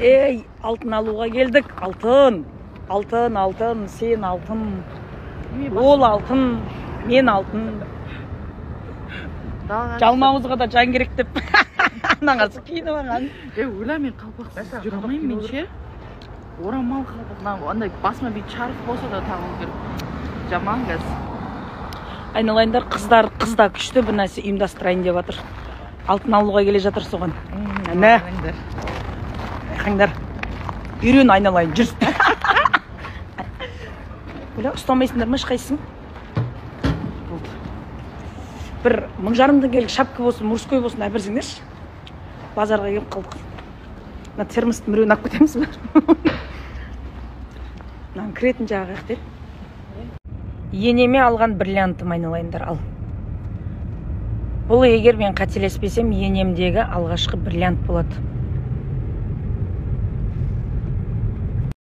Ей, алтын алуға келдік. Алтын. Алтын, алтын, сен алтын. Ол алтын, мен алтын. Жалмауызға да жан керек деп. Анаңасы киініп алған. Ойла мен қалпақсыз жүре алмаймын мен ше. Орамал қалпақ. Андай басыма бүй шарф болса да тағу керек. Жаман кәз. Айналайындар, қыздар, қызда күшті бір нәрсе ұйымдастырайын деп жатыр. Алтын алуға келе жатыр соған. Әне. Қаңдар. Үйрен айналайын, жүрс. Бля, ұстамайсыңдар ма ешқайсың? Бір 1000 теңгелік шапка болсын, мужской болсын әперсіңдерші. Базарға келіп қалдық. Мына термостың біреуін алып кетеміз бе? Мынаның кіретін жағы қаяқ. Енеме алған бриллиантым айналайындар, ал. Бұл егер мен қателеспесем, енемдегі алғашқы бриллиант болады.